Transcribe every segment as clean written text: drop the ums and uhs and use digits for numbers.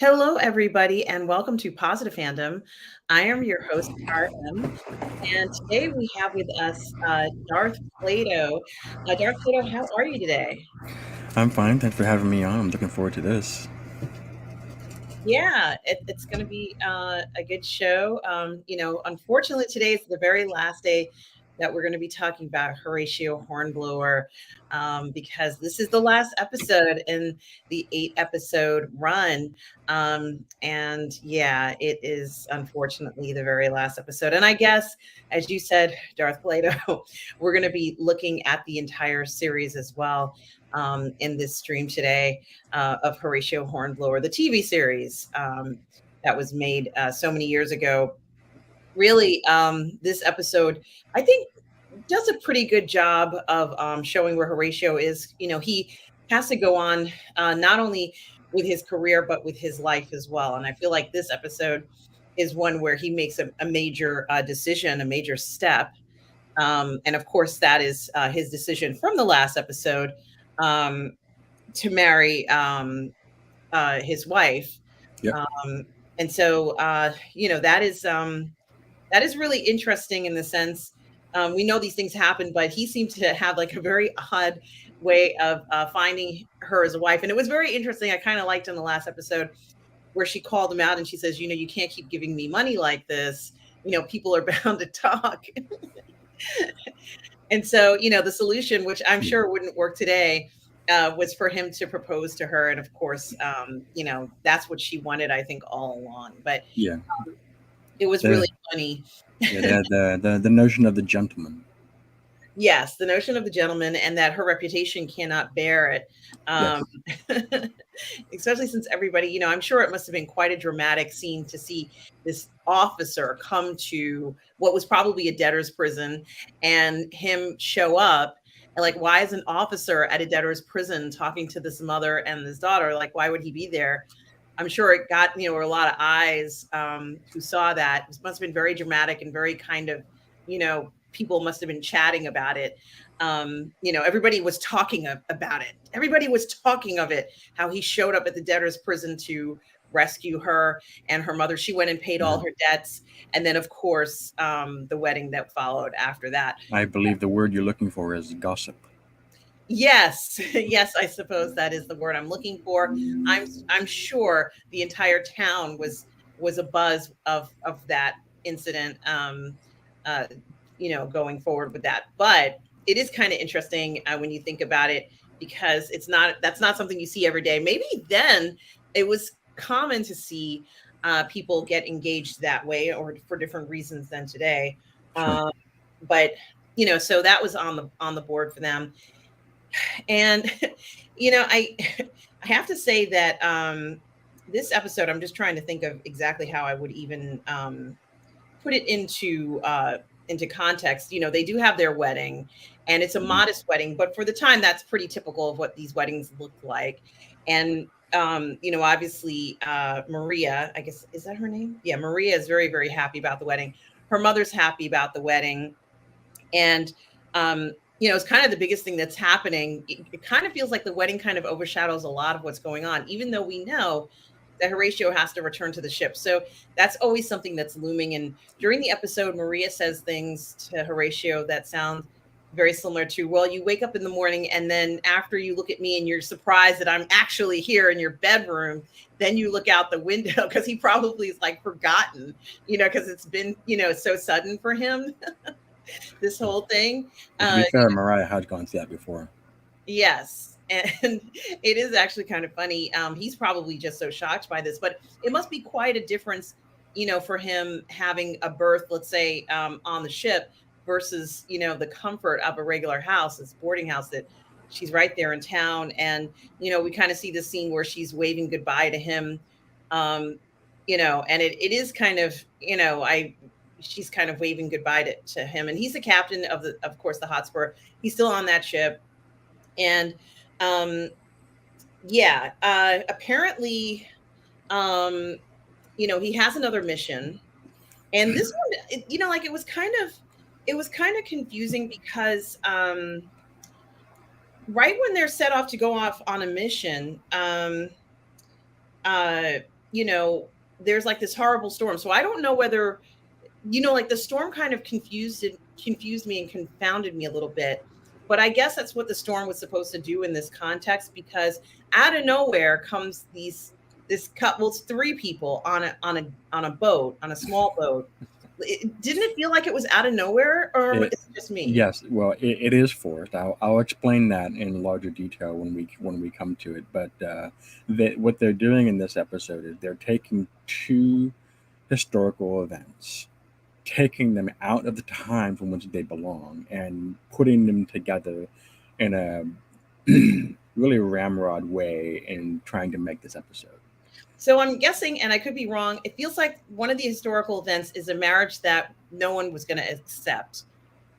Hello, everybody, and welcome to Positive Fandom. I am your host, RM, and today we have with us Darth Plato. Darth Plato, how are you today? I'm fine. Thanks for having me on. I'm looking forward to this. Yeah, it's going to be a good show. Unfortunately, today is the very last day that we're going to be talking about Horatio Hornblower because this is the last episode in the 8 episode run. And yeah, it is unfortunately the very last episode. And I guess, as you said, Darth Plato, we're going to be looking at the entire series as well in this stream today of Horatio Hornblower, the TV series that was made so many years ago. Really, this episode, I think, does a pretty good job of showing where Horatio is. He has to go on not only with his career, but with his life as well. And I feel like this episode is one where he makes a major decision, a major step. And of course, that is his decision from the last episode um, to marry his wife. Yep. And so, that is really interesting in the sense we know these things happen, but he seemed to have like a very odd way of finding her as a wife. And it was very interesting. I kind of liked in the last episode where she called him out and she says, you can't keep giving me money like this. People are bound to talk. And so, the solution, which I'm Yeah. sure wouldn't work today, was for him to propose to her. And of course, that's what she wanted, I think, all along. But Yeah. it was The really funny. yeah the notion of the gentleman. Yes, the notion of the gentleman and that her reputation cannot bear it. Um, Yes. especially since everybody, I'm sure it must have been quite a dramatic scene to see this officer come to what was probably a debtor's prison and him show up. And like, why is an officer at a debtor's prison talking to this mother and this daughter? Like, why would he be there? I'm sure it got, a lot of eyes who saw that. It must have been very dramatic and very kind of, people must have been chatting about it. Everybody was talking about it. Everybody was talking of it, how he showed up at the debtor's prison to rescue her and her mother. She went and paid all Yeah. her debts. And then, of course, the wedding that followed after that. I believe the word you're looking for is gossip. Yes, yes, I suppose that is the word I'm looking for. I'm sure the entire town was a buzz of that incident. Uh, going forward with that, but it is kind of interesting when you think about it because that's not something you see every day. Maybe then it was common to see people get engaged that way or for different reasons than today. Sure. Um, but so that was on the board for them. And I I have to say that this episode, I'm just trying to think of exactly how I would even put it into context. They do have their wedding, and it's a Mhm. modest wedding, but for the time, that's pretty typical of what these weddings look like. And obviously, Maria, I guess, is that her name? Yeah, Maria is very, very happy about the wedding. Her mother's happy about the wedding, and it's kind of the biggest thing that's happening. It kind of feels like the wedding kind of overshadows a lot of what's going on, even though we know that Horatio has to return to the ship. So that's always something that's looming. And during the episode, Maria says things to Horatio that sound very similar to, well, you wake up in the morning and then after you look at me and you're surprised that I'm actually here in your bedroom, then you look out the window because he probably is like forgotten, because it's been, so sudden for him, this whole thing. But to Uh, be fair, Mariah had gone through that before. Yes. And it is actually kind of funny. He's probably just so shocked by this, but it must be quite a difference, for him having a birth, let's say, on the ship versus, the comfort of a regular house, this boarding house that she's right there in town. And, we kind of see the scene where she's waving goodbye to him. Um, and it is kind of, she's kind of waving goodbye to him. And he's the captain of course, the Hotspur. He's still on that ship and um yeah, apparently um he has another mission. And this one, like it was kind of confusing because right when they're set off to go off on a mission, uh there's like this horrible storm. So I don't know whether, like the storm kind of confused me and confounded me a little bit. But I guess that's what the storm was supposed to do in this context, because out of nowhere comes this couple, it's three people on a boat, on a small boat. Didn't it feel like it was out of nowhere, or It, is it just me? yes, well, it is forced. I'll explain that in larger detail when we come to it. But what they're doing in this episode is they're taking two historical events, taking them out of the time from which they belong, and putting them together in a really ramrod way in trying to make this episode. So I'm guessing, and I could be wrong, it feels like one of the historical events is a marriage that no one was going to accept,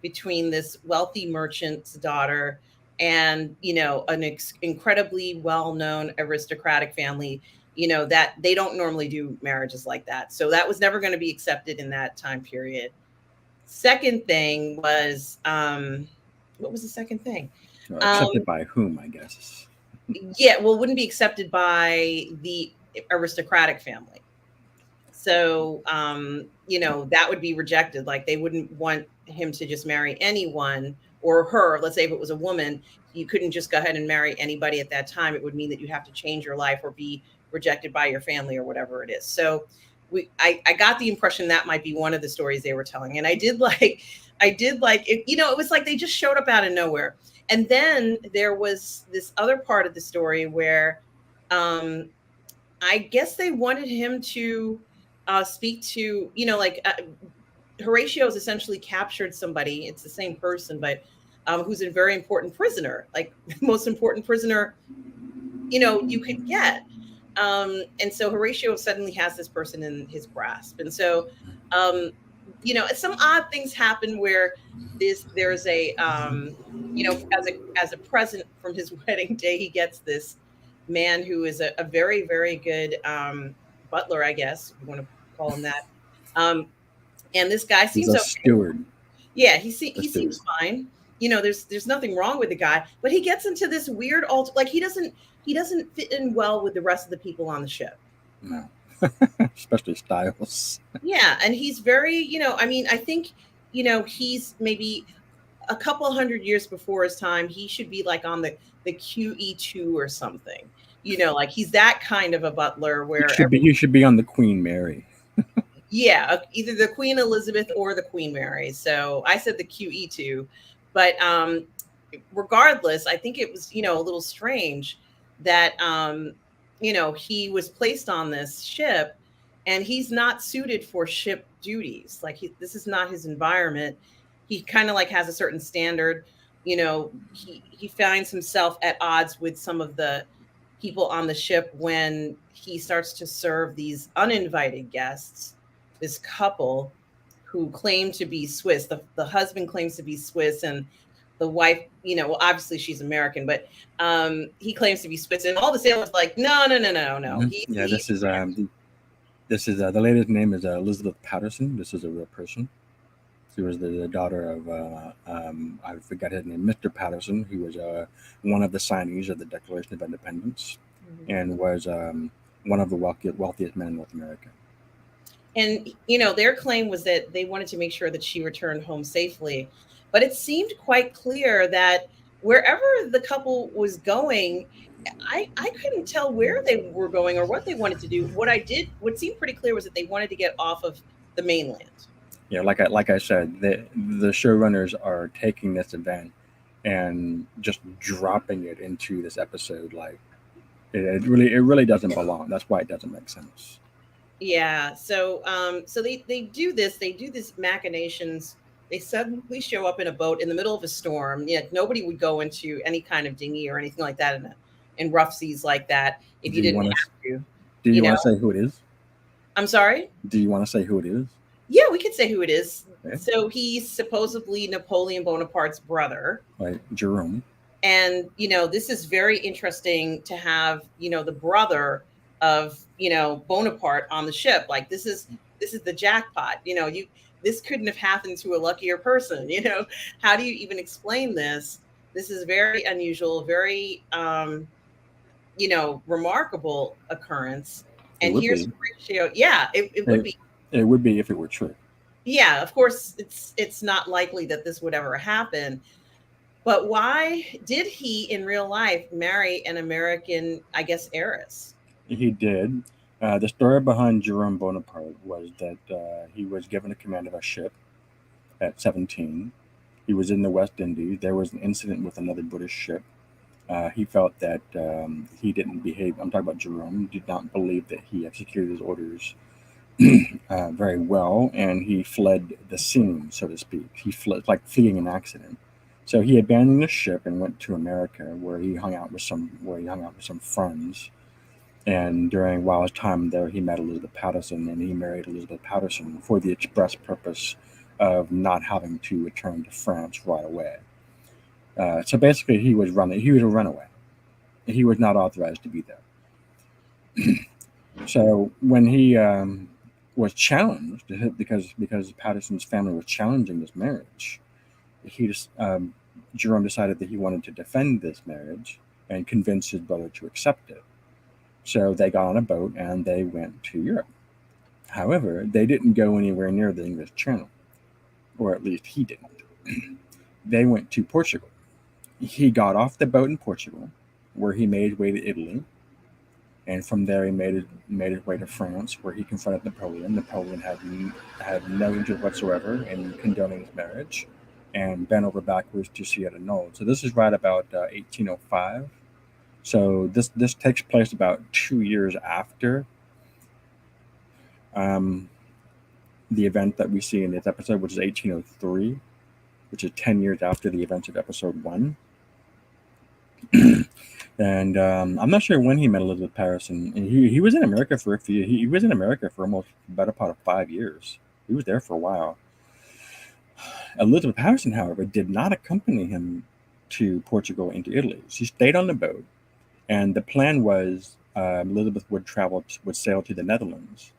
between this wealthy merchant's daughter and, an incredibly well-known aristocratic family, that they don't normally do marriages like that. So that was never going to be accepted in that time period. Second thing was, what was the second thing? Accepted by whom, I guess. Yeah, well, it wouldn't be accepted by the aristocratic family. So, that would be rejected. Like, they wouldn't want him to just marry anyone, or her. Let's say if it was a woman, you couldn't just go ahead and marry anybody at that time. It would mean that you have to change your life or be rejected by your family or whatever it is. So I got the impression that might be one of the stories they were telling. And I did like it, it was like they just showed up out of nowhere. And then there was this other part of the story where, I guess they wanted him to speak to, Horatio has essentially captured somebody. It's the same person, but who's a very important prisoner, like the most important prisoner, you could get. And so Horatio suddenly has this person in his grasp. And so, some odd things happen where there's a, as a present from his wedding day, he gets this man who is a very, very good butler, I guess, if you want to call him that. And this guy He's seems a okay. steward. Yeah, he seems fine. There's nothing wrong with the guy, but he gets into this weird like he doesn't fit in well with the rest of the people on the ship. No. Especially Styles. Yeah, and he's very, I think, he's maybe a couple hundred years before his time. He should be like on the QE2 or something. Like he's that kind of a butler where You should be on the Queen Mary. yeah, either the Queen Elizabeth or the Queen Mary. So I said the QE2, but regardless, I think it was, a little strange that he was placed on this ship, and he's not suited for ship duties. Like this is not his environment. He kind of like has a certain standard. He finds himself at odds with some of the people on the ship when he starts to serve these uninvited guests. This couple who claim to be Swiss. The husband claims to be Swiss, and the wife, well, obviously she's American, but he claims to be Swiss, and all the sailors are like, no. Mm-hmm. Yeah, this is the lady's name is Elizabeth Patterson. This is a real person. She was the daughter of I forgot his name, Mr. Patterson, who was one of the signees of the Declaration of Independence, mm-hmm. and was one of the wealthiest men in North America. And their claim was that they wanted to make sure that she returned home safely, but it seemed quite clear that wherever the couple was going, I couldn't tell where they were going or what they wanted to do. What seemed pretty clear was that they wanted to get off of the mainland. Yeah, like I said, the showrunners are taking this event and just dropping it into this episode. Like it really doesn't belong. That's why it doesn't make sense. Yeah. So they do this. They do this machinations. They suddenly show up in a boat in the middle of a storm. Yeah, nobody would go into any kind of dinghy or anything like that in rough seas like that if you didn't have to. Do you want to say who it is? I'm sorry? Do you want to say who it is? Yeah, we could say who it is. Okay. So he's supposedly Napoleon Bonaparte's brother. Right, Jerome. And, this is very interesting to have, the brother of, Bonaparte on the ship. Like this is the jackpot. This couldn't have happened to a luckier person. How do you even explain this? This is very unusual, very, remarkable occurrence. It And would here's be. Horatio. Yeah, it would It, be. it would be if it were true. Yeah, of course, it's not likely that this would ever happen. But why did he in real life marry an American, I guess, heiress? He did. The story behind Jerome Bonaparte was that he was given a command of a ship at 17. He was in the West Indies. There was an incident with another British ship. He felt that he didn't behave. I'm talking about Jerome. Did not believe that he executed his orders very well, and he fled the scene, so to speak. He fled, like fleeing an accident. So he abandoned the ship and went to America, where he hung out with some friends. And while his time there, he met Elizabeth Patterson, and he married Elizabeth Patterson for the express purpose of not having to return to France right away. So basically, he was running. He was a runaway. He was not authorized to be there. So when he was challenged, because Patterson's family was challenging this marriage, he just Jerome decided that he wanted to defend this marriage and convince his brother to accept it. So they got on a boat and they went to Europe. However, they didn't go anywhere near the English Channel, or at least he didn't. They went to Portugal. He got off the boat in Portugal, where he made his way to Italy, and from there he made his way to France, where he confronted Napoleon. Napoleon had no interest whatsoever in condoning his marriage, and bent over backwards to see it annulled. So this is right about 1805. So this takes place about 2 years after um, the event that we see in this episode, which is 1803, which is 10 years after the events of episode 1. And I'm not sure when he met Elizabeth Patterson. And he was in America for he was in America for almost the better part of 5 years. He was there for a while. Elizabeth Patterson, however, did not accompany him to Portugal and to Italy. She stayed on the boat, and the plan was Elizabeth would sail to the Netherlands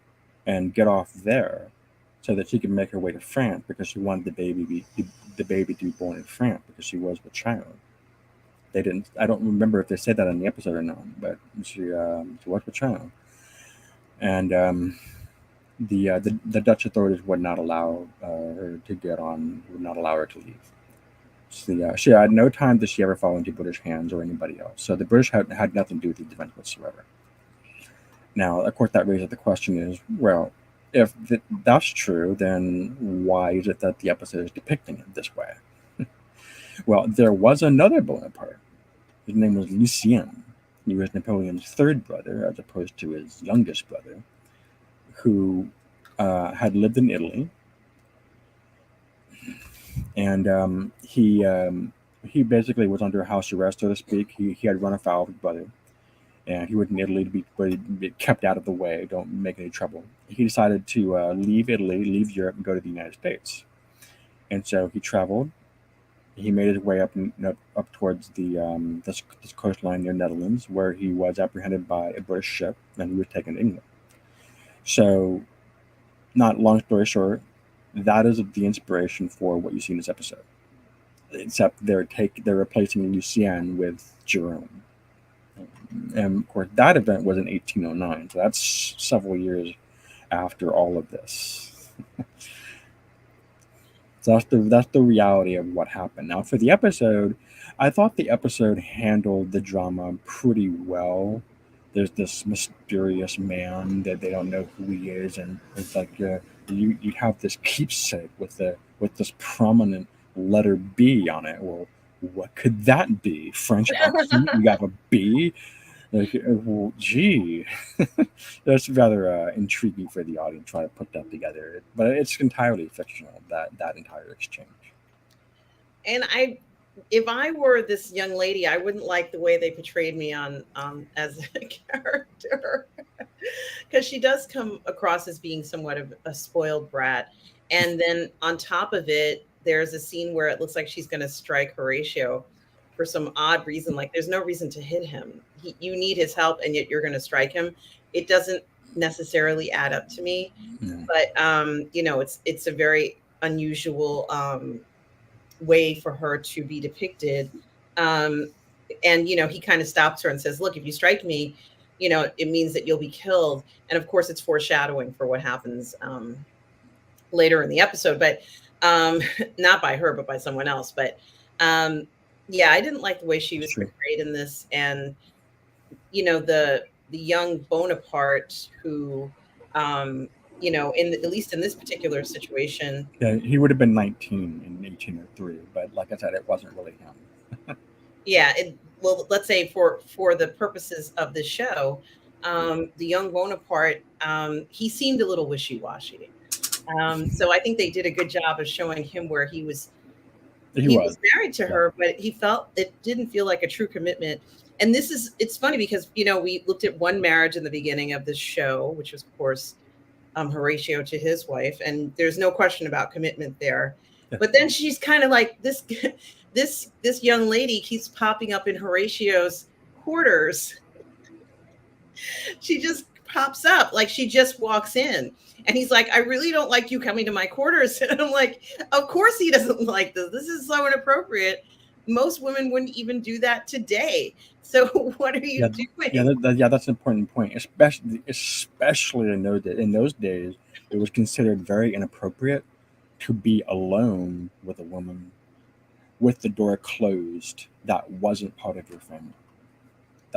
and get off there, so that she could make her way to France, because she wanted the baby to be born in France, because she was the child. They didn't. I don't remember if they said that in the episode or not, but she was the child, and the Dutch authorities would not allow her to get on. Would not allow her to leave. So she had no time did she ever fall into British hands or anybody else. So the British had nothing to do with the event whatsoever. Now, of course, that raises the question: is, well, if that's true, then why is it that the episode is depicting it this way? Well, there was another Bonaparte. His name was Lucien. He was Napoleon's third brother, as opposed to his youngest brother, who had lived in Italy, and he basically was under house arrest, so to speak. He had run afoul of his brother, and he was in Italy to be kept out of the way, don't make any trouble. He decided to leave Italy, leave Europe, and go to the United States. And so he traveled. He made his way up towards this coastline near Netherlands, where he was apprehended by a British ship, and he was taken to England. So, not long story short, that is the inspiration for what you see in this episode. Except they're replacing Lucien with Jerome. And of course, that event was in 1809, so that's several years after all of this. So that's the reality of what happened. Now, for the episode, I thought the episode handled the drama pretty well. There's this mysterious man that they don't know who he is, and it's like you have this keepsake with this prominent letter B on it. Well, what could that be? French accent? You got a B? Like, well, gee, that's rather intriguing for the audience trying to put that together. But it's entirely fictional, that entire exchange. And if I were this young lady, I wouldn't like the way they portrayed me on as a character, because she does come across as being somewhat of a spoiled brat. And then on top of it, there's a scene where it looks like she's going to strike Horatio for some odd reason. Like, there's no reason to hit him. You need his help, and yet you're going to strike him. It doesn't necessarily add up to me. Yeah. But it's a very unusual way for her to be depicted. Um, and he kind of stops her and says, "Look, if you strike me, it means that you'll be killed. And of course, it's foreshadowing for what happens later in the episode, but not by her, but by someone else. But yeah, I didn't like the way she It's was true. portrayed in this. And the young Bonaparte who, at least in this particular situation, Yeah, he would have been 19 in 1803, but like I said, it wasn't really him. yeah, well, let's say for the purposes of the show, the young Bonaparte, he seemed a little wishy-washy. So I think they did a good job of showing him where He he was. was married to Yeah. her, but he felt it didn't feel like a true commitment. And it's funny because we looked at one marriage in the beginning of the show, which was, of course, Horatio to his wife, and there's no question about commitment there. Yeah. But then she's kind of like this this young lady keeps popping up in Horatio's quarters. She just pops up, like she just walks in. And he's like, I really don't like you coming to my quarters. And I'm like, of course he doesn't like this. This is so inappropriate. Most women wouldn't even do that today. So what are you Yeah, doing? yeah, that's an important point. Especially in those days, it was considered very inappropriate to be alone with a woman with the door closed that wasn't part of your family.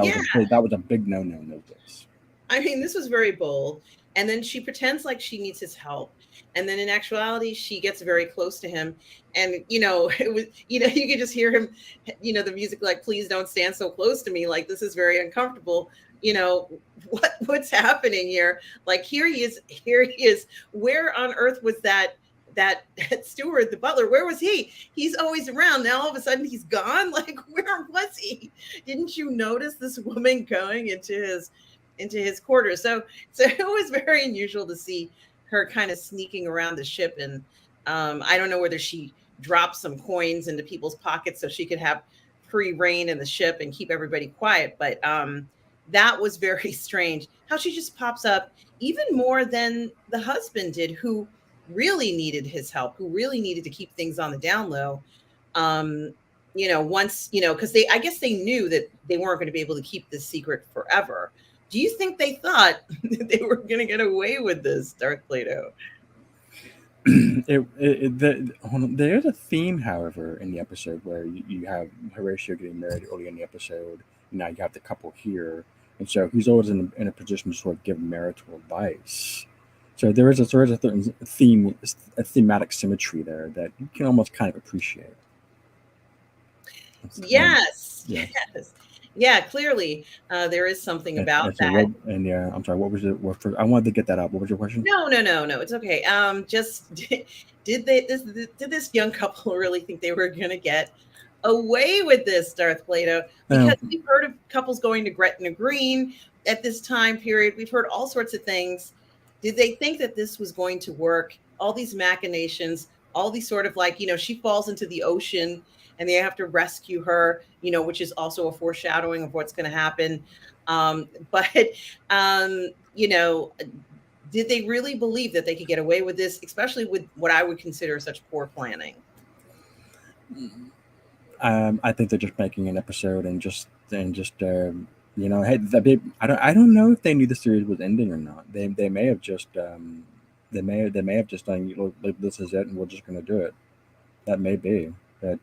Yeah. That was a big no no in those days. I mean, this was very bold. And then she pretends like she needs his help. And then in actuality, she gets very close to him. And, it was, you could just hear him, the music like, please don't stand so close to me. Like, this is very uncomfortable. What's happening here? Like, here he is. Where on earth was that steward, the butler? Where was he? He's always around. Now all of a sudden he's gone. Like, where was he? Didn't you notice this woman going into his quarters? So it was very unusual to see her kind of sneaking around the ship. And I don't know whether she dropped some coins into people's pockets so she could have free reign in the ship and keep everybody quiet. But that was very strange how she just pops up even more than the husband did, who really needed his help, who really needed to keep things on the down low. Once, because I guess they knew that they weren't going to be able to keep this secret forever. Do you think they thought that they were going to get away with this, Darth Plato? There's a theme, however, in the episode where you have Horatio getting married early in the episode. Now you have the couple here, and so he's always in a position to sort of give marital advice. So there is a thematic symmetry there that you can almost kind of appreciate. Yes, yeah. yes. Yeah, clearly there is something about that. I'm sorry. What was it? I wanted to get that out. What was your question? No. It's okay. Just did this young couple really think they were going to get away with this, Darth Plato? Because we've heard of couples going to Gretna Green at this time period. We've heard all sorts of things. Did they think that this was going to work? All these machinations, all these sort of like, she falls into the ocean and they have to rescue her, which is also a foreshadowing of what's going to happen. But did they really believe that they could get away with this, especially with what I would consider such poor planning? I think they're just making an episode and just hey, I don't know if they knew the series was ending or not. They may have just they may have just done, this is it and we're just going to do it. That may be. But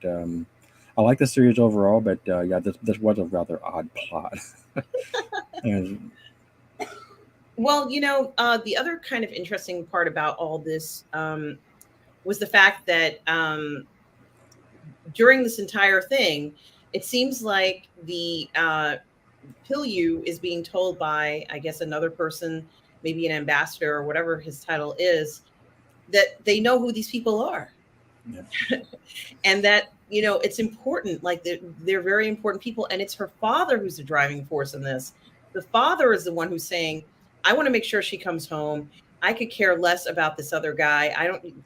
I like the series overall, but yeah, this was a rather odd plot. And, well, the other kind of interesting part about all this was the fact that during this entire thing, it seems like the Pilyu is being told by, I guess, another person, maybe an ambassador or whatever his title is, that they know who these people are. Yeah. And that, it's important, like they're very important people. And it's her father who's the driving force in this. The father is the one who's saying, I want to make sure she comes home. I could care less about this other guy.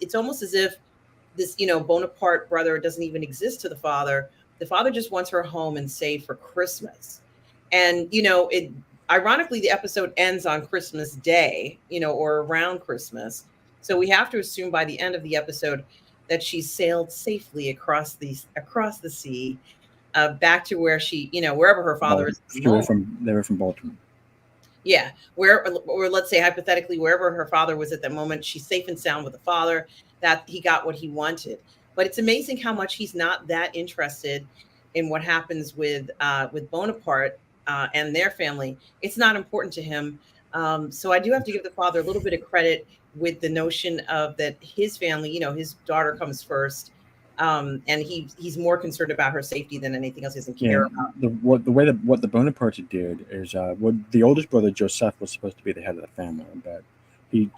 It's almost as if this, Bonaparte brother doesn't even exist to the father. The father just wants her home and safe for Christmas. And, ironically, the episode ends on Christmas Day, or around Christmas. So we have to assume by the end of the episode that she sailed safely across the sea, back to where she, wherever her father is. They were from Baltimore. Yeah, or let's say hypothetically, wherever her father was at that moment, she's safe and sound with the father, that he got what he wanted. But it's amazing how much he's not that interested in what happens with Bonaparte and their family. It's not important to him. So I do have to give the father a little bit of credit with the notion of that his family, his daughter comes first, and he's more concerned about her safety than anything else. He doesn't Yeah, care. the way that what the Bonapartes did is, what the oldest brother Joseph was supposed to be the head of the family, but he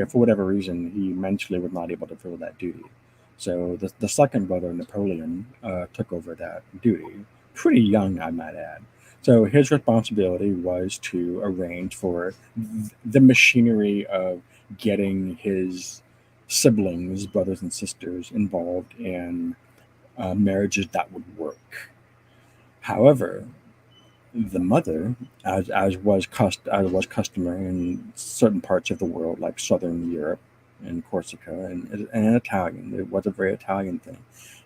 for whatever reason he mentally was not able to fill that duty. So the second brother Napoleon took over that duty, pretty young, I might add. So his responsibility was to arrange for the machinery of getting his siblings, brothers and sisters, involved in marriages that would work. However, the mother, as was customary in certain parts of the world, like Southern Europe and Corsica, and Italian, it was a very Italian thing.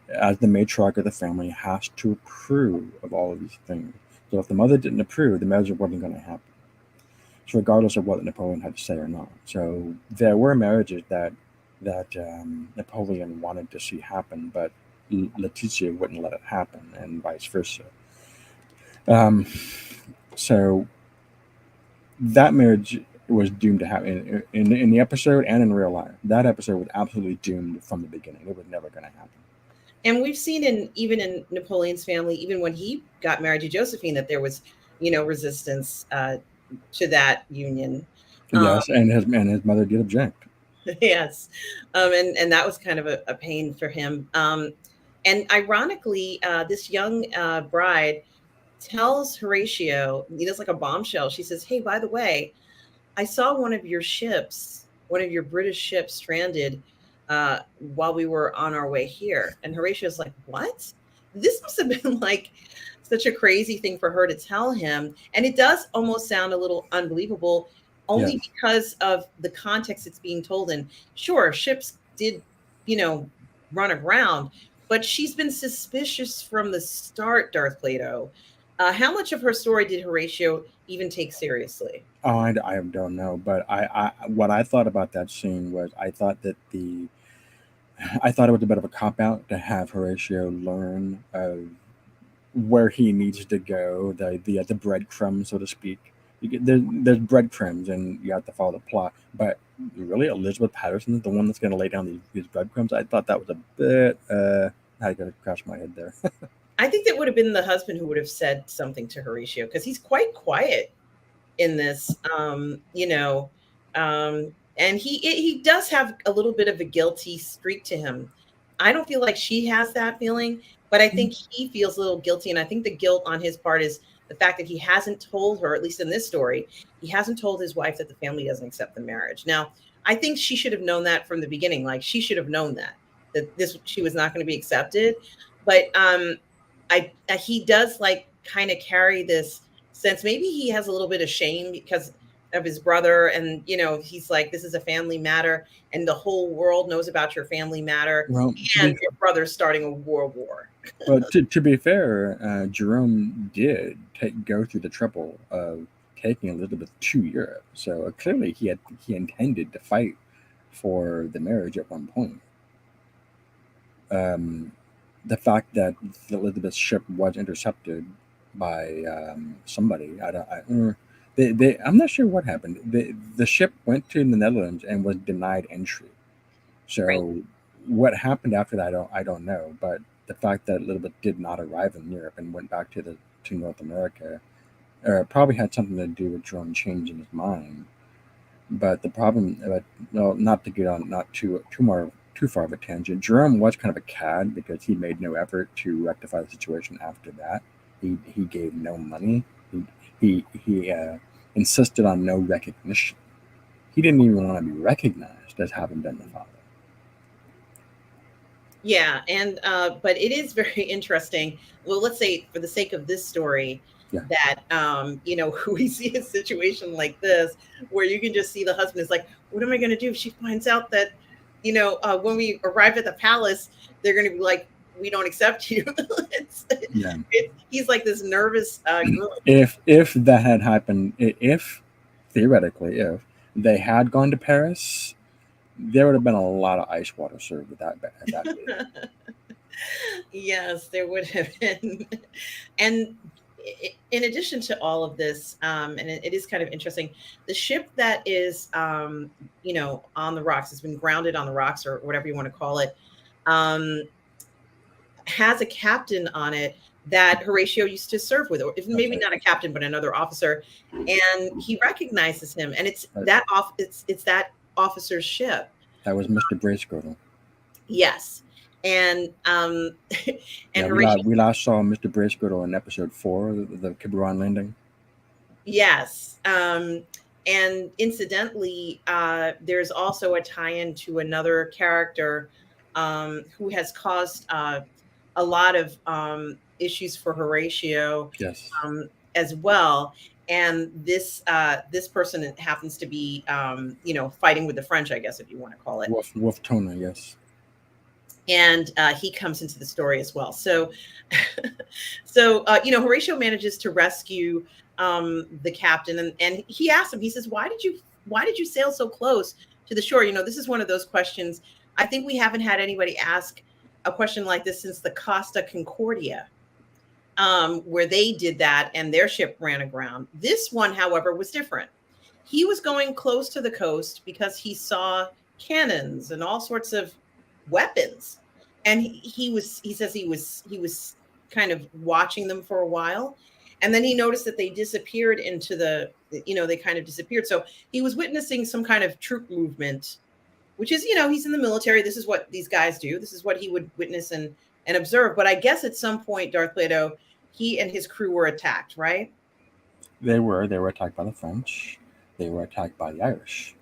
As the matriarch of the family, has to approve of all of these things. So if the mother didn't approve, the marriage wasn't going to happen. So regardless of what Napoleon had to say or not. So there were marriages that Napoleon wanted to see happen, but Letizia wouldn't let it happen, and vice versa. Um, so that marriage was doomed to happen in the episode and in real life. That episode was absolutely doomed from the beginning. It was never going to happen. And we've seen even in Napoleon's family, even when he got married to Josephine, that there was, resistance to that union. Um, Yes, and his mother did object. yes, and that was kind of a pain for him. And ironically, this young bride tells Horatio, it's like a bombshell. She says, "Hey, by the way, I saw one of your ships, one of your British ships stranded while we were on our way here." And Horatio's like, "What?" This must have been like such a crazy thing for her to tell him. And it does almost sound a little unbelievable, only Yes. because of the context it's being told in. Sure, ships did, you know, run aground, but she's been suspicious from the start, Darth Plato. How much of her story did Horatio even take seriously? Oh, I don't know, but what I thought about that scene was I thought it was a bit of a cop out to have Horatio learn where he needs to go, the breadcrumbs, so to speak. There's breadcrumbs, and you have to follow the plot. But really, Elizabeth Patterson is the one that's going to lay down these breadcrumbs. I thought that was a bit. I got to crash my head there. I think that would have been the husband who would have said something to Horatio because he's quite quiet in this, and he does have a little bit of a guilty streak to him. I don't feel like she has that feeling, but I think he feels a little guilty, and I think the guilt on his part is the fact that he hasn't told her, at least in this story, he hasn't told his wife that the family doesn't accept the marriage. Now, I think she should have known that from the beginning. Like she should have known that this she was not going to be accepted. But he does like kind of carry this sense. Maybe he has a little bit of shame because of his brother, and he's like, this is a family matter, and the whole world knows about your family matter, Well, and your brother's starting a world war. to be fair, Jerome did go through the trouble of taking Elizabeth to Europe, so clearly he intended to fight for the marriage at one point. Um, the fact that Elizabeth's ship was intercepted by somebody, I'm not sure what happened. The ship went to the Netherlands and was denied entry. Right. So what happened after that, I don't know. But the fact that Elizabeth did not arrive in Europe and went back to North America, probably had something to do with Jerome changing his mind. But the problem, well, not to get on, not too far of a tangent. Jerome was kind of a cad because he made no effort to rectify the situation after that. He gave no money. He insisted on no recognition. He didn't even want to be recognized as having been the father. Yeah, and but it is very interesting. Well, let's say for the sake of this story, Yeah. that we see a situation like this where you can just see the husband is like, "What am I going to do if she finds out that, when we arrive at the palace, they're going to be like, we don't accept you." Yeah. He's like this nervous girl. If that had happened, if theoretically, if they had gone to Paris, there would have been a lot of ice water served at that date. Yes, there would have been. And in addition to all of this, and it is kind of interesting, the ship that is, on the rocks, has been grounded on the rocks or whatever you want to call it, um, has a captain on it that Horatio used to serve with, or if That's maybe right. not a captain, but another officer, and he recognizes him, and That, it's that officer's ship. that was Mr. Bracegirdle. Yes, and Yeah, and Horatio. we last saw Mr. Bracegirdle in episode 4, the Quiberon landing. Yes. And incidentally, there's also a tie-in to another character who has caused a lot of issues for Horatio Yes, as well. And this person happens to be, fighting with the French, I guess, if you want to call it. Wolf Tona. Yes, And he comes into the story as well. So, Horatio manages to rescue the captain, and he asks him. He says, why did you sail so close to the shore? This is one of those questions. I think we haven't had anybody ask a question like this since the Costa Concordia, where they did that and their ship ran aground. This one, however, was different. He was going close to the coast because he saw cannons and all sorts of weapons, and he says he was kind of watching them for a while, and then he noticed that they disappeared into they kind of disappeared. So he was witnessing some kind of troop movement, which is, he's in the military. This is what these guys do. This is what he would witness and observe. But I guess at some point, Darth Plato, he and his crew were attacked, right? they were attacked by the French. They were attacked by the Irish,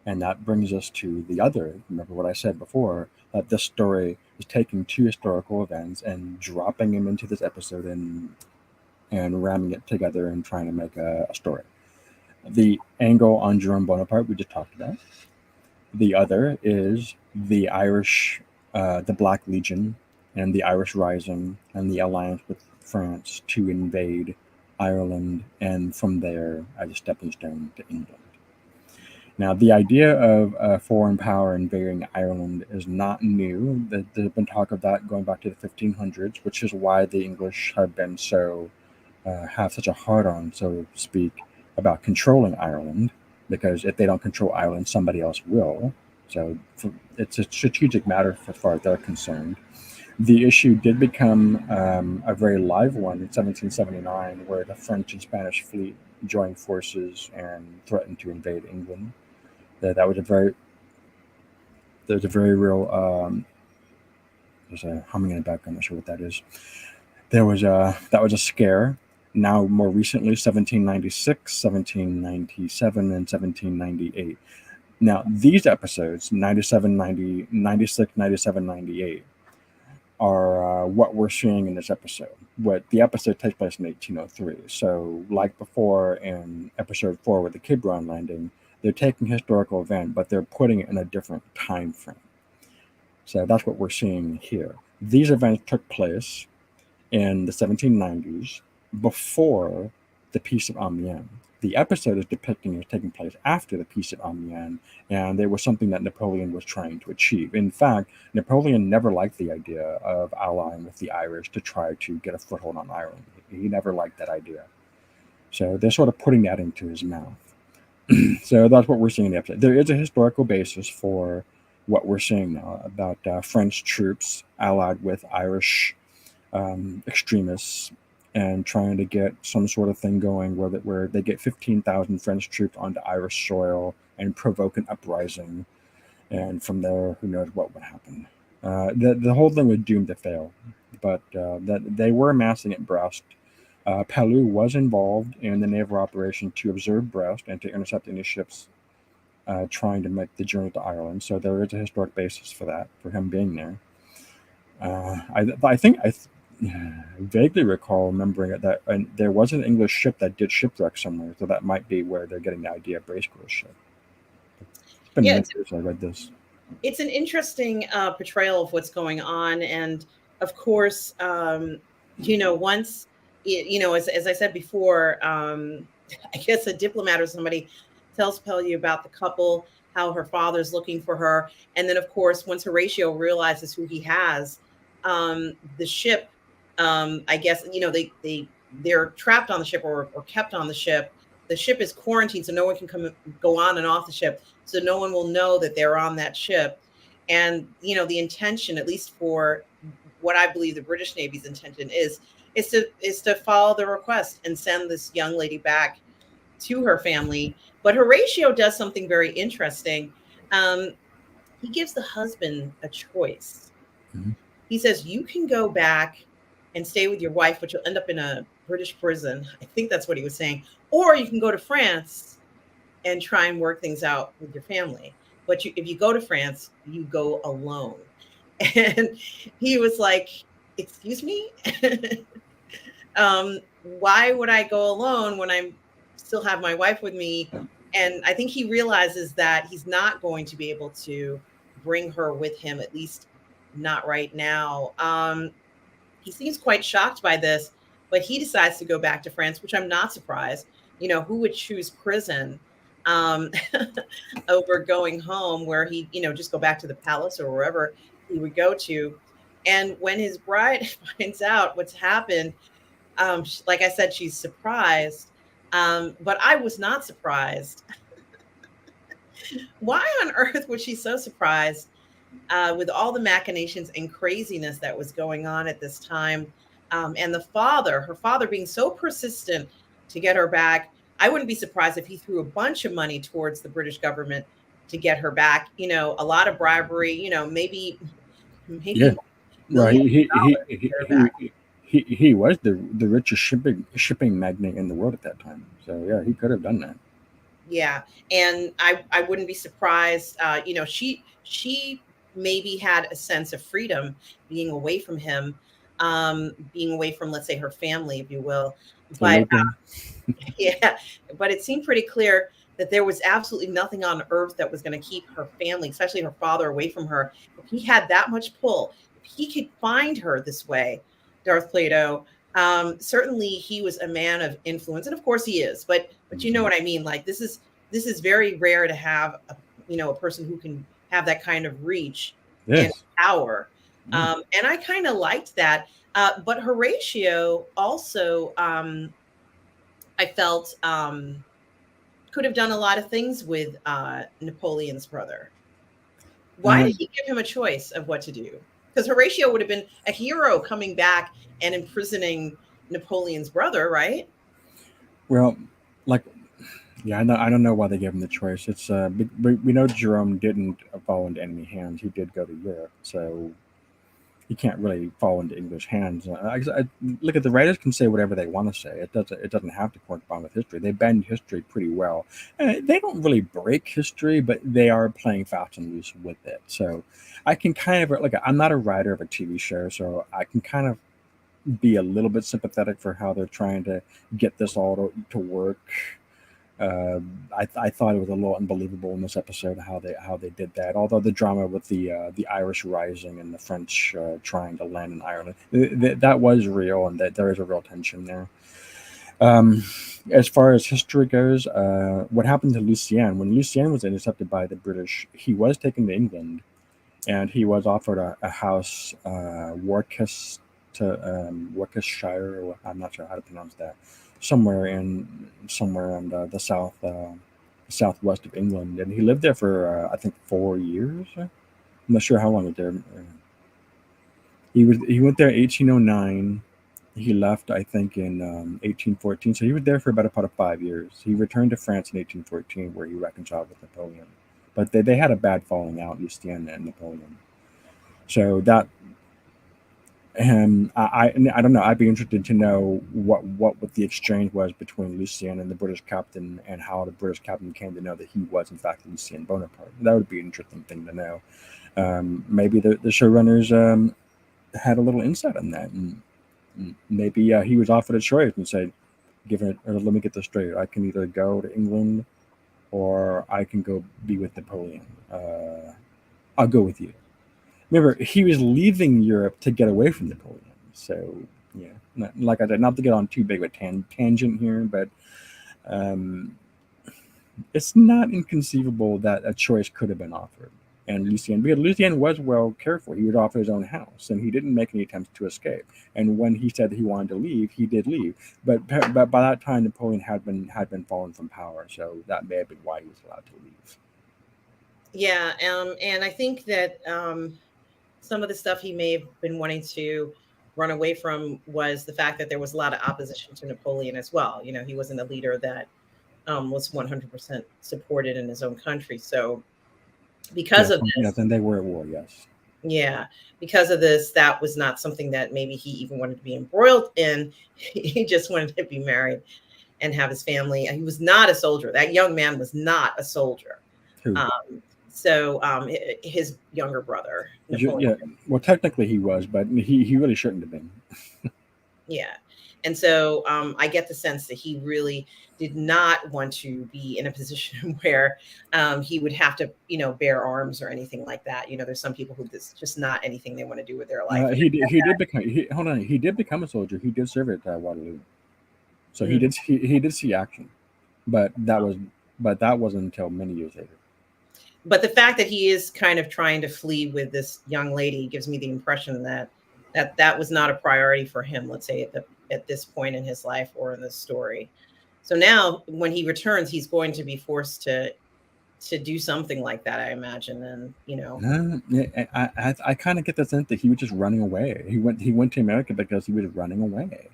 and that brings us to the other. Remember what I said before, that this story is taking two historical events and dropping them into this episode and ramming it together and trying to make a story. The angle on Jerome Bonaparte we just talked about. The other is the Irish, the Black Legion, and the Irish Rising, and the alliance with France to invade Ireland, and from there as a stepping stone to England. Now, the idea of a foreign power invading Ireland is not new. There's been talk of that going back to the 1500s, which is why the English have been have such a hard on, so to speak, about controlling Ireland, because if they don't control Ireland, somebody else will. So it's a strategic matter as far as they're concerned. The issue did become a very live one in 1779, where the French and Spanish fleet joined forces and threatened to invade England. That was a very there's a very real there's a humming in the background. I'm not sure what that is. That was a scare. Now, more recently, 1796, 1797, and 1798. Now, these episodes, 97, 90, 96, 97, 98, are what we're seeing in this episode. What the episode takes place in 1803. So, like before in episode 4 with the Quiberon landing, they're taking a historical event, but they're putting it in a different time frame. So that's what we're seeing here. These events took place in the 1790s before the Peace of Amiens. The episode is depicting as taking place after the Peace of Amiens, and it was something that Napoleon was trying to achieve. In fact, Napoleon never liked the idea of allying with the Irish to try to get a foothold on Ireland. He never liked that idea. So they're sort of putting that into his mouth. So that's what we're seeing in the episode. There is a historical basis for what we're seeing now about French troops allied with Irish extremists and trying to get some sort of thing going where they get 15,000 French troops onto Irish soil and provoke an uprising. And from there, who knows what would happen. The whole thing was doomed to fail, but that they were amassing at Brest. Pellew was involved in the naval operation to observe Brest and to intercept any ships trying to make the journey to Ireland. So there is a historic basis for that, for him being there. I think I vaguely recall remembering that there was an English ship that did shipwreck somewhere, so that might be where they're getting the idea of Bracegirdle's ship. It's been many years I read this. It's an interesting portrayal of what's going on, and of course, once as I said before, I guess a diplomat or somebody tell you about the couple, how her father's looking for her, and then of course once Horatio realizes who he has, the ship, I guess they're trapped on the ship, or kept on the ship. The ship is quarantined, so no one can go on and off the ship, so no one will know that they're on that ship. And the intention, at least for what I believe the British Navy's intention is to follow the request and send this young lady back to her family. But Horatio does something very interesting. Um, he gives the husband a choice. Mhm. He says, "You can go back and stay with your wife, but you'll end up in a British prison." I think that's what he was saying. Or you can go to France and try and work things out with your family. But if you go to France, you go alone. And he was like, "Excuse me?" Why would I go alone when I'm still have my wife with me? And I think he realizes that he's not going to be able to bring her with him, at least not right now. He seems quite shocked by this, but he decides to go back to France, which I'm not surprised. Who would choose prison um, over going home, where he, just go back to the palace or wherever he would go to. And when his bride finds out what's happened, like I said, she's surprised. But I was not surprised. Why on earth was she so surprised with all the machinations and craziness that was going on at this time? And her father being so persistent to get her back. I wouldn't be surprised if he threw a bunch of money towards the British government to get her back. A lot of bribery, Yeah. maybe Well, millions of dollars to get her back. he was the richest shipping magnate in the world at that time. So yeah, he could have done that. Yeah, and I wouldn't be surprised. She maybe had a sense of freedom being away from him, being away from, let's say, her family, if you will. But Toluca. yeah, but it seemed pretty clear that there was absolutely nothing on earth that was going to keep her family, especially her father, away from her. If he had that much pull, if he could find her this way, Darth Plato, certainly he was a man of influence, and of course he is. But you know Mhm. what I mean. Like this is very rare to have a person who can have that kind of reach and Yes. power. Yeah. And I kind of liked that. But Horatio also, I felt, could have done a lot of things with Napoleon's brother. Why Uh, did he give him a choice of what to do? Because Horatio would have been a hero coming back and imprisoning Napoleon's brother, right? well, like yeah, I don't know why they gave him the choice. It's we know Jerome didn't fall into enemy hands. He did go to Europe, so he can't really fall into English hands. Look at the writers can say whatever they want to say. It doesn't have to correspond with history. They bend history pretty well. They don't really break history, but they are playing fast and loose with it. So I can kind of like I'm not a writer of a TV show, so I can kind of be a little bit sympathetic for how they're trying to get this all to work. I thought it was a little unbelievable in this episode how they did that. Although the drama with the Irish Rising and the French trying to land in Ireland, that was real, and that there is a real tension there. Um, as far as history goes, what happened to Lucien when Lucien was intercepted by the British? He was taken to England, and he was offered a house, Worcestershire. I'm not sure how to pronounce that. Somewhere in the southwest of England, and he lived there for I think 4 years. I'm not sure how long he did. He went there in 1809. He left, I think, in 1814. So he was there for about a part of 5 years. He returned to France in 1814, where he reconciled with Napoleon. But they had a bad falling out, Lucien and Napoleon. So that I don't know. I'd be interested to know what the exchange was between Lucien and the British captain, and how the British captain came to know that he was in fact Lucien Bonaparte. That would be an interesting thing to know. Maybe the showrunners had a little insight on that, and maybe he was offered a choice and said, "Give it, or let me get this straight. I can either go to England, or I can go be with Napoleon. I'll go with you." Remember, he was leaving Europe to get away from Napoleon. So, yeah, like I said, not to get on too big of a tangent here, but Um, it's not inconceivable that a choice could have been offered. And Lucien, because Lucien was well cared for, he would offer his own house, and he didn't make any attempts to escape. And when he said that he wanted to leave, he did leave. But by that time, Napoleon had been fallen from power, so that may have been why he was allowed to leave. Yeah, and I think that some of the stuff he may have been wanting to run away from was the fact that there was a lot of opposition to Napoleon as well. You know, he wasn't a leader that was 100% supported in his own country. So because Yes, of yes, this, and they were at war. Yes. yeah, because of this, that was not something that maybe he even wanted to be embroiled in. He just wanted to be married and have his family. He was not a soldier. That young man was not a soldier. Who? So his younger brother, Napoleon. Yeah. Well, technically he was, but he really shouldn't have been. Yeah. And so I get the sense that he really did not want to be in a position where he would have to, bear arms or anything like that. There's some people who this just not anything they want to do with their life. And He did become. Hold on. He did become a soldier. He did serve at Waterloo, so mm, he did see action, but that wasn't until many years later. but the fact that he is kind of trying to flee with this young lady gives me the impression that that was not a priority for him, let's say at this point in his life or in this story. So now when he returns, he's going to be forced to do something like that, I imagine. And No, yeah, I kind of get the sense that he was just running away. He went to America because he was running away,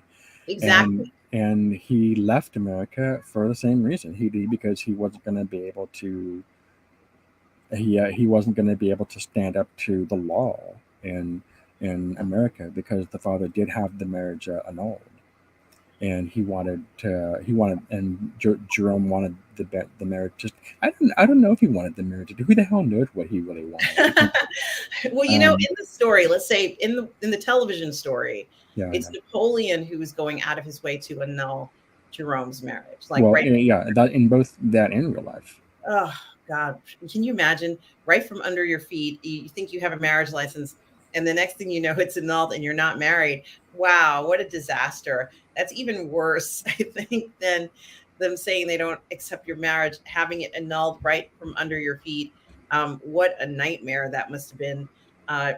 exactly. and he left America for the same reason. He did because he wasn't going to be able to. He wasn't going to be able to stand up to the law in America because the father did have the marriage annulled, and Jerome wanted the marriage. Just I don't know if he wanted the marriage. Who the hell knows what he really wanted? Well, in the story, let's say in the television story, Yeah, I it's know. Napoleon who is going out of his way to annul Jerome's marriage. Like Well, right. yeah, that in both that and real life. Oh God, can you imagine? Right from under your feet, you think you have a marriage license, and the next thing you know, it's annulled, and you're not married. Wow, what a disaster! That's even worse, I think, than them saying they don't accept your marriage, having it annulled right from under your feet. What a nightmare that must have been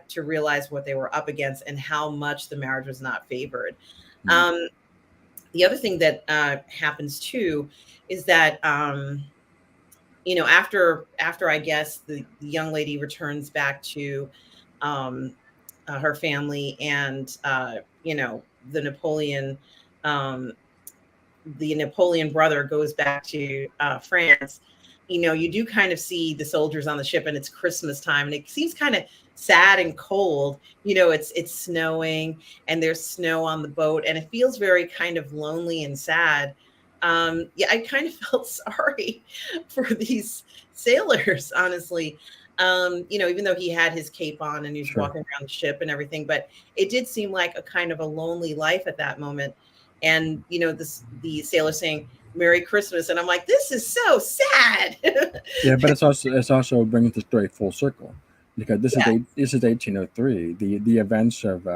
to realize what they were up against and how much the marriage was not favored. Mm. Um, the other thing that happens too is that after I guess the young lady returns back to um, her family, and the um, Napoleon brother goes back to France. You do kind of see the soldiers on the ship, and it's Christmas time, and it seems kind of sad and cold. It's snowing, and there's snow on the boat, and it feels very kind of lonely and sad. Yeah, I kind of felt sorry for these sailors, honestly. Even though he had his cape on and he was Sure. walking around the ship and everything, but it did seem like a kind of a lonely life at that moment. And the sailor saying "Merry Christmas," and I'm like, this is so sad. Yeah, but it's also bringing the story full circle because Yeah, this is 1803. The events of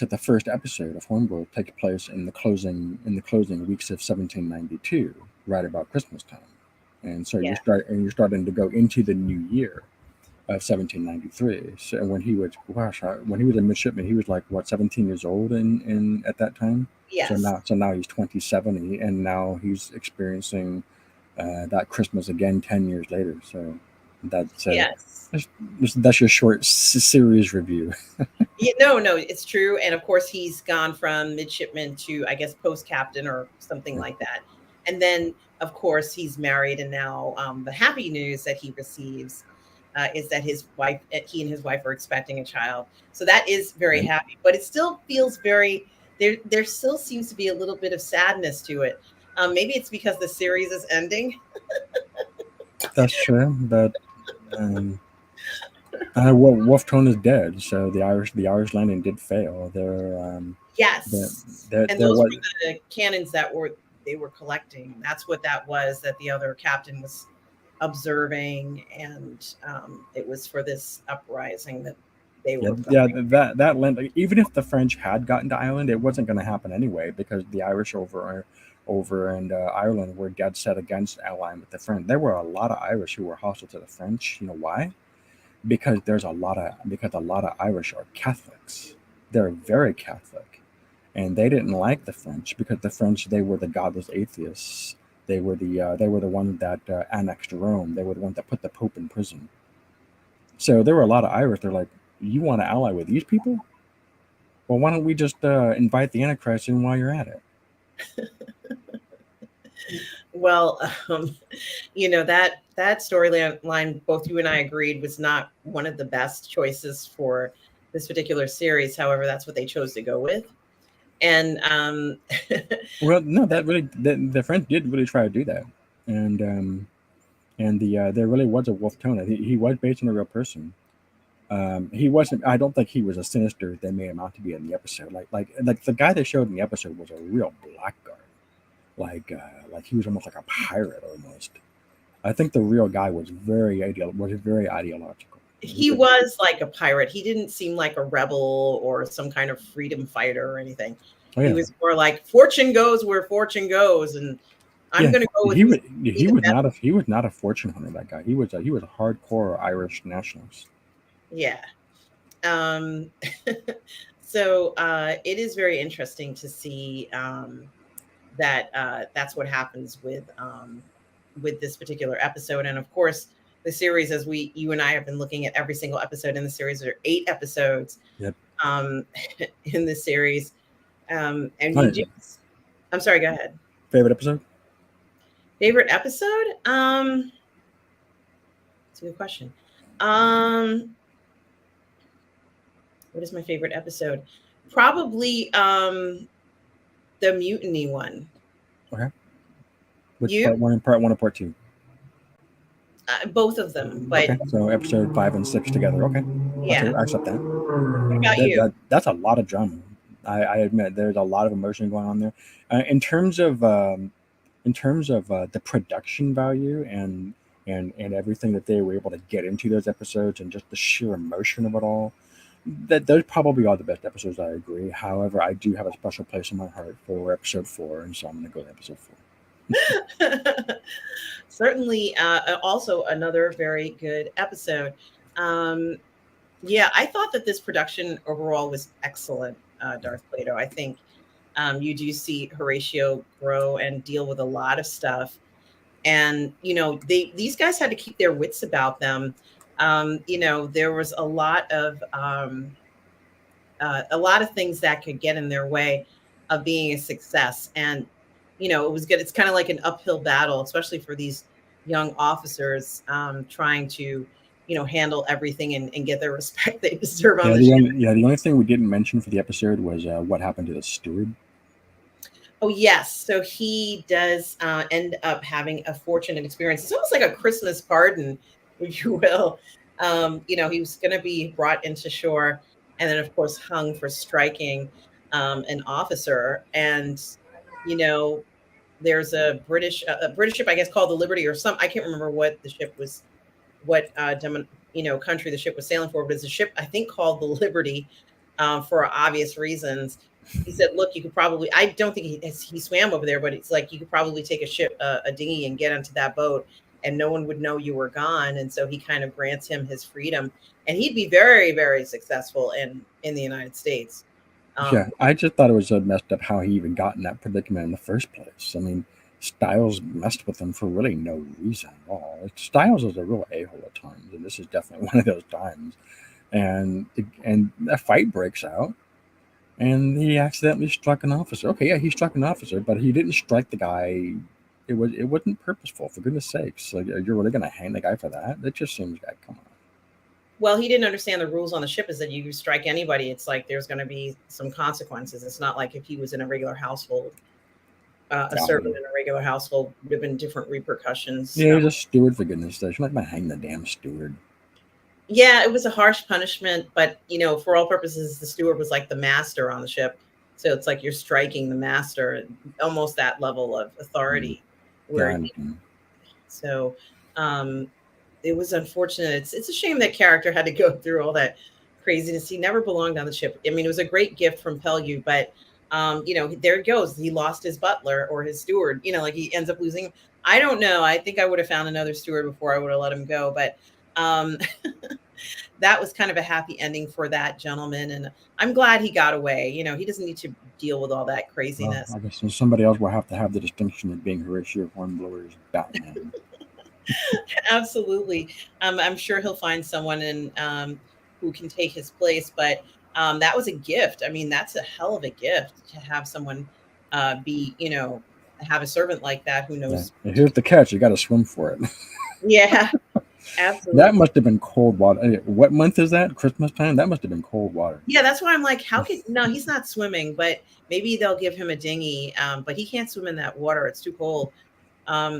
the first episode of Hornblower take place in the closing weeks of 1792, right about Christmas time, and so yeah, you're starting to go into the new year of 1793. So when he was a midshipman, he was like what 17 years old in at that time. yes, So now he's 27, and now he's experiencing that Christmas again 10 years later. So that's yes. that's your short series review. Yeah, no, it's true. And of course, he's gone from midshipman to, I guess, post captain or something Yeah. like that. And then, of course, he's married. And now the happy news that he receives is that he and his wife are expecting a child. So that is very Right. happy. But it still feels there still seems to be a little bit of sadness to it. Maybe it's because the series is ending. That's true, but um, Wolf Tone is dead, so the Irish landing did fail. There, Yes. And there those was were the cannons that they were collecting. That's what that was, that the other captain was observing, and it was for this uprising that they Yeah, were yeah, going. that lent, like, even if the French had gotten to Ireland, it wasn't going to happen anyway because the Irish over in Ireland were dead set against allying with the French. There were a lot of Irish who were hostile to the French. You know why? Because a lot of Irish are Catholics. They're very Catholic, and they didn't like the French because the French, they were the godless atheists. They were the ones that annexed Rome. They were the ones that put the Pope in prison. So there were a lot of Irish. They're like, you want to ally with these people? Well, why don't we just invite the Antichrist in while you're at it? Well, that storyline, both you and I agreed, was not one of the best choices for this particular series. However, that's what they chose to go with. And Well, no, that really the French did really try to do that, and there really was a wolf tone. He was based on a real person. He wasn't. I don't think he was as sinister as they made him out to be in the episode. Like the guy they showed in the episode was a real blackguard. Like he was almost like a pirate almost. I think the real guy was very ideological. he was like a pirate. He didn't seem like a rebel or some kind of freedom fighter or anything. Oh He yeah, was more like fortune goes where fortune goes, and I'm yeah. going to go with He who's was going to be the best. he was not a fortune hunter. That guy. He was a hardcore Irish nationalist. Yeah. Um, so it is very interesting to see that that's what happens with this particular episode. And of course, the series, as you and I have been looking at every single episode in the series, there are 8 episodes Yep. um, in the series. And Oh, you do, yeah. I'm sorry, go ahead. Favorite episode? Favorite episode? It's a good question. What is my favorite episode? Probably the mutiny one. Okay. Which You? part one and part one and part two? Both of them, but Okay, so episode 5 and 6 together. Okay, yeah. I accept that. What about you? That's a lot of drama. I admit there's a lot of emotion going on there. In terms of the production value and everything that they were able to get into those episodes and just the sheer emotion of it all, that those probably are the best episodes. I agree. However, I do have a special place in my heart for episode 4, and so I'm going to go to episode 4. Certainly, also another very good episode. Um, yeah, I thought that this production overall was excellent, Darth Plato. I think you do see Horatio grow and deal with a lot of stuff. And, these guys had to keep their wits about them. There was a lot of things that could get in their way of being a success. And, it was good. It's kind of like an uphill battle, especially for these young officers trying to, handle everything and get the respect they deserve on the ship. The only thing we didn't mention for the episode was what happened to the steward. Oh, yes. So he does end up having a fortunate experience. It's almost like a Christmas pardon, if you will. He was going to be brought into shore and then, of course, hung for striking an officer. And, there's a British ship, I guess, called the Liberty or some, I can't remember what the ship was, what, country the ship was sailing for, but it's a ship, I think, called the Liberty for obvious reasons. He said, look, you could probably, I don't think he swam over there, but it's like, you could probably take a ship, a dinghy and get onto that boat and no one would know you were gone. And so he kind of grants him his freedom and he'd be very, very successful in the United States. Yeah, I just thought it was messed up how he even got in that predicament in the first place. I mean, Styles messed with him for really no reason at all. Styles is a real a-hole at times, and this is definitely one of those times. And a fight breaks out, and he accidentally struck an officer. Okay, yeah, he struck an officer, but he didn't strike the guy. It wasn't purposeful. For goodness sakes, like, you're really gonna hang the guy for that? That just seems like, come on. Well, he didn't understand the rules on the ship is that you strike anybody, it's like there's going to be some consequences. It's not like if he was in a regular household, a servant in a regular household would have been different repercussions. Yeah, he's a steward, for goodness sakes. You're not gonna hang the damn steward. Yeah, it was a harsh punishment, but for all purposes, the steward was like the master on the ship. So it's like you're striking the master, almost that level of authority. Where so it was unfortunate. It's a shame that character had to go through all that craziness. He never belonged on the ship. I mean, it was a great gift from Pellew, but there it goes. He lost his butler or his steward. Like he ends up losing. I don't know. I think I would have found another steward before I would have let him go, but um, that was kind of a happy ending for that gentleman, and I'm glad he got away. He doesn't need to deal with all that Well, craziness. I guess somebody else will have to have the distinction of being Horatio Hornblower's Batman. Absolutely. I'm sure he'll find someone who can take his place, but that was a gift. I mean, that's a hell of a gift to have someone have a servant like that who Yeah. knows. And here's the catch: you got to swim for it. Yeah, That absolutely. must have been cold water. What month is that? Christmas time? That must have been cold water. Yeah, that's why I'm like, no, he's not swimming, but maybe they'll give him a dinghy. But he can't swim in that water. It's too cold.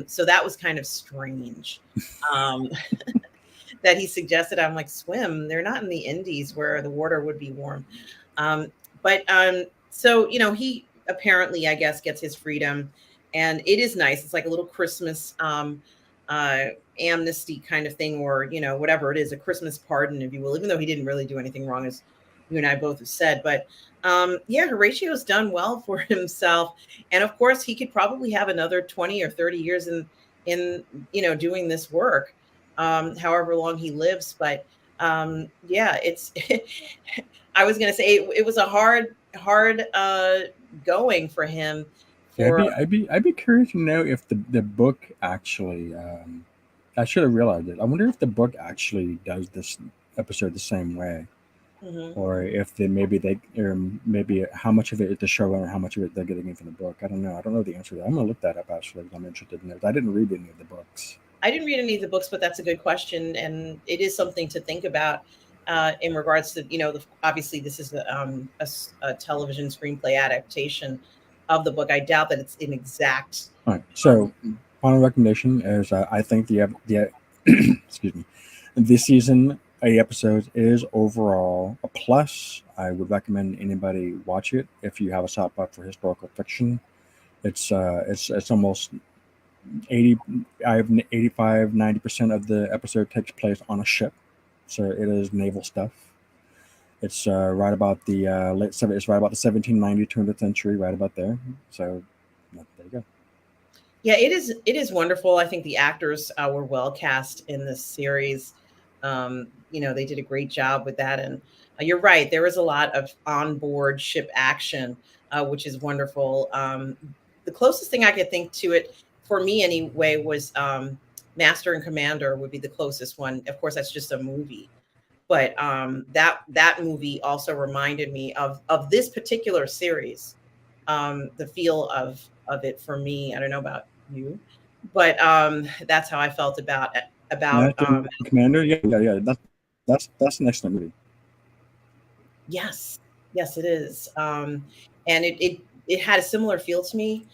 So that was kind of strange. Um, that he suggested. I'm like, swim. They're not in the Indies where the water would be warm. So he apparently, I guess, gets his freedom, and it is nice. It's like a little Christmas uh, amnesty kind of thing, or whatever it is, a Christmas pardon, if you will. Even though he didn't really do anything wrong, as you and I both have said, but yeah, Horatio's done well for himself, and of course, he could probably have another 20 or 30 years in doing this work, however long he lives. But yeah, it's I was going to say it was a hard going for him Yeah, for I'd be curious to know if the book actually. I should have realized it. I wonder if the book actually does this episode the same way, Mhm. or if or maybe how much of it is the show and how much of it they're getting in from the book. I don't know. I don't know the answer to that. I'm gonna look that up actually because I'm interested in it. I didn't read any of the books. I didn't read any of the books, but that's a good question, and it is something to think about in regards to obviously this is a television screenplay adaptation of the book. I doubt that it's an exact. All right. Um, So, final recommendation is I think the excuse me, this season 8 episodes is overall a plus. I would recommend anybody watch it if you have a soft spot for historical fiction. It's almost 80. I have 85 90% of the episode takes place on a ship, so it is naval stuff. It's right about the It's right about the 1790 20th century, right about there. So there you go. Yeah, it is wonderful. I think the actors were well cast in this series. They did a great job with that, and you're right. There is a lot of onboard ship action, which is wonderful. The closest thing I could think to it, for me anyway, was Master and Commander would be the closest one. Of course, that's just a movie, but that movie also reminded me of this particular series. The feel of it for me. I don't know about you, but that's how I felt about Master and Commander, yeah. That's an excellent movie. yes, yes, it is. And it had a similar feel to me,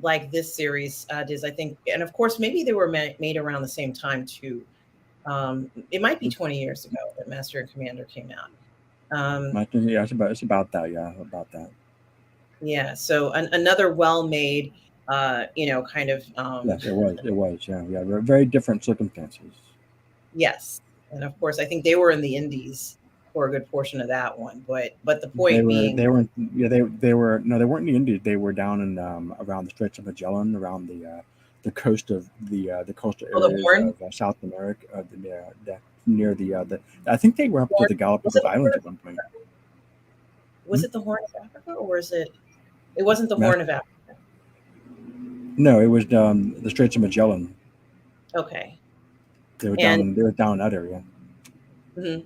like this series does, I think. And of course, maybe they were made around the same time too. It might be 20 years ago that Master and Commander came out. Yeah, it's about that. Yeah, about that. Yeah, so another well-made, kind of, Yes, it was. It was. Yeah, yeah. Very different circumstances. yes, and of course, I think they were in the Indies for a good portion of that one. But the They point were. being, They were. Yeah. They were. No, they weren't in the Indies. They were down in around the Straits of Magellan, around the coast of the coastal oh, the areas Horn, of South America. Near the. I think they were up to Horn the was it Galapagos the Horn Islands of at one point. Africa? Was Hmm? it the Horn of Africa, or was it? It wasn't the Mas- Horn of Africa. no, it was the Straits of Magellan. Okay, They were and down. They were down that area. mhm,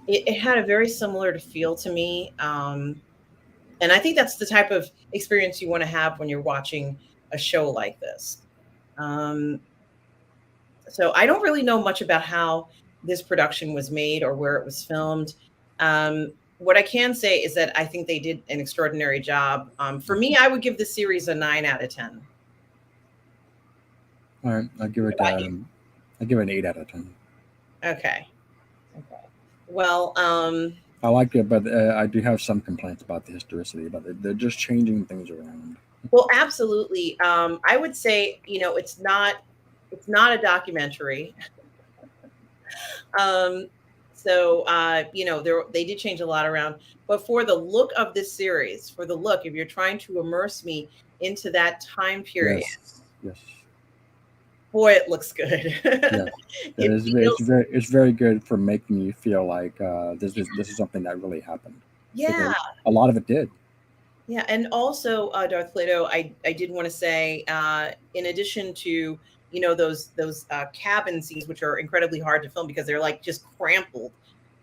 it had a very similar to feel to me, and I think that's the type of experience you want to have when you're watching a show like this. Um, so I don't really know much about how this production was made or where it was filmed. What I can say is that I think they did an extraordinary job. For me, I would give the series a 9 out of 10. All right, What about you? I give it an 8 out of 10. Okay. Okay. Well, I like it, but I do have some complaints about the historicity. But they're just changing things around. absolutely. I would say, it's not a documentary. Um, So, they did change a lot around. But for the look of this series, for the look, if you're trying to immerse me into that time period, Yes, yes, boy, it looks good. yes. It It is. feels, It's very good for making you feel like this is something that really happened, yeah, because a lot of it did. yeah. And also, Darth Plato, I did want to say, in addition to those cabin scenes, which are incredibly hard to film because they're like just crumpled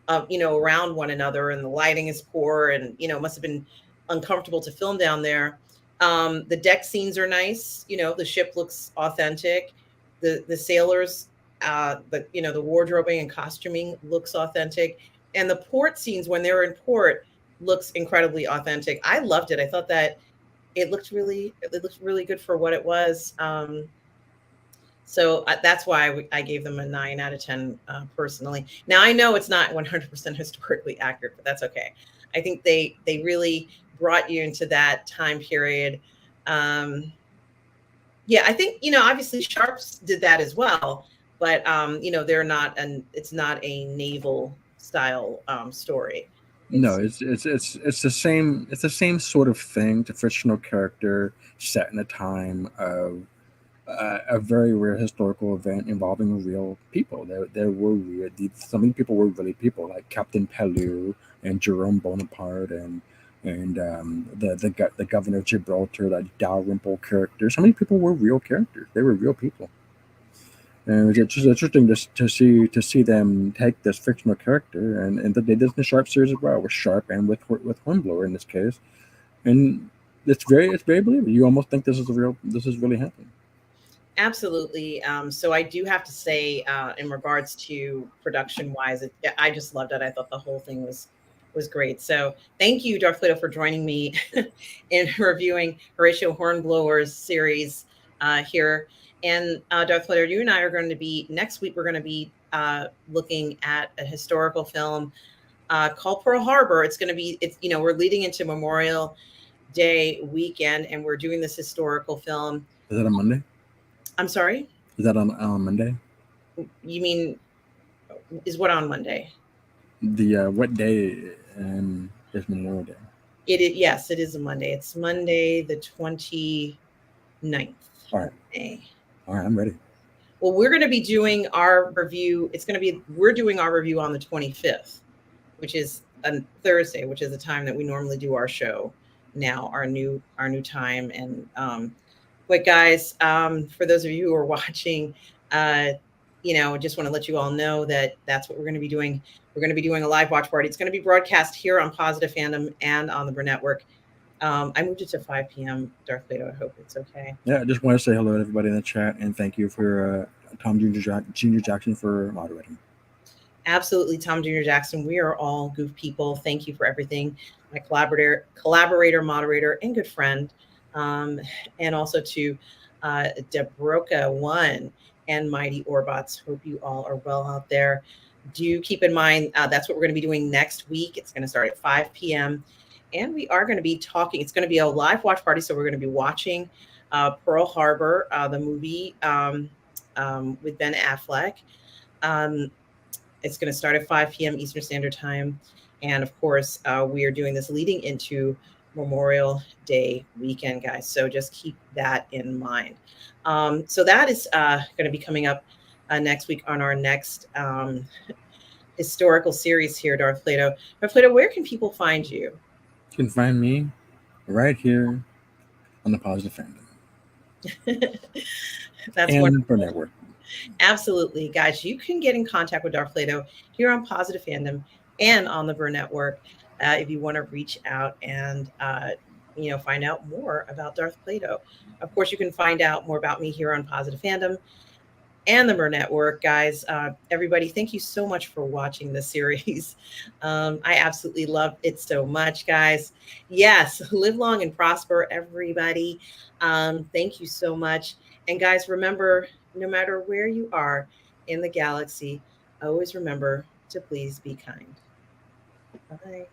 around one another, and the lighting is poor, and it must have been uncomfortable to film down there. The deck scenes are nice. The ship looks authentic. The sailors, the wardrobing and costuming looks authentic, and the port scenes when they're in port looks incredibly authentic. I loved it. I thought that it looked really good for what it was. So that's why I gave them a 9 out of 10 personally. Now I know it's not 100% historically accurate, but that's okay. I think they really brought you into that time period. Um, yeah, I think obviously Sharps did that as well, but they're not, and it's not a naval style story. No, It's it's the same sort of thing. It's a fictional character set in a time of a very rare historical event involving real people. There were real. Some of the people were really people, like Captain Pellew and Jerome Bonaparte and the governor of Gibraltar, that Dalrymple character. So many people were real characters. They were real people. And it's just interesting to see them take this fictional character, and they did this in the Sharp series as well, with Sharp and with Hornblower in this case, and it's very believable. You almost think this is really happening. absolutely. So I do have to say, in regards to production wise, I just loved it. I thought the whole thing was great. So thank you, Darth Plato, for joining me in reviewing Horatio Hornblower's series here. And Darth Plato, you and I are going to be next week. We're going to be looking at a historical film called Pearl Harbor. We're leading into Memorial Day weekend, and we're doing this historical film. Is that on Monday? I'm sorry. Is that on Monday? You mean, is what on Monday? The what day is Memorial Day? Yes, it is a Monday. It's Monday the 29th All of right, May. all right, I'm ready. Well, we're going to be doing our review. We're doing our review on the 25th, which is a Thursday, which is the time that we normally do our show. Now our new time. And but guys, for those of you who are watching, just want to let you all know that that's what we're going to be doing. We're going to be doing a live watch party. It's going to be broadcast here on Positive Fandom and on the Burnettwork. I moved it to 5 p.m. Darth Plato. I hope it's okay. Yeah, I just want to say hello to everybody in the chat, and thank you for Tom Junior Jackson for moderating. Absolutely, Tom Junior Jackson. We are all goof people. Thank you for everything. My collaborator, moderator, and good friend. And also to Debroca One and Mighty Orbots. Hope you all are well out there. Do keep in mind that's what we're going to be doing next week. It's going to start at 5 p.m. And we are going to be talking. It's going to be a live watch party. So we're going to be watching Pearl Harbor, the movie with Ben Affleck. It's going to start at 5 p.m. Eastern Standard Time. And of course, we are doing this leading into Memorial Day weekend, guys. So just keep that in mind. So that is going to be coming up next week on our next historical series here, Darth Plato. Darth Plato, where can people find you? You can find me right here on the Positive Fandom. That's and wonderful. Burnettwork. Absolutely, guys. You can get in contact with Darth Plato here on Positive Fandom and on the Burnettwork if you want to reach out and find out more about Darth Plato. Of course, you can find out more about me here on Positive Fandom and the Burnettwork, guys. Everybody, thank you so much for watching this series. I absolutely love it so much, guys. Yes, live long and prosper, everybody. Thank you so much. And guys, remember, no matter where you are in the galaxy, always remember to please be kind. Bye.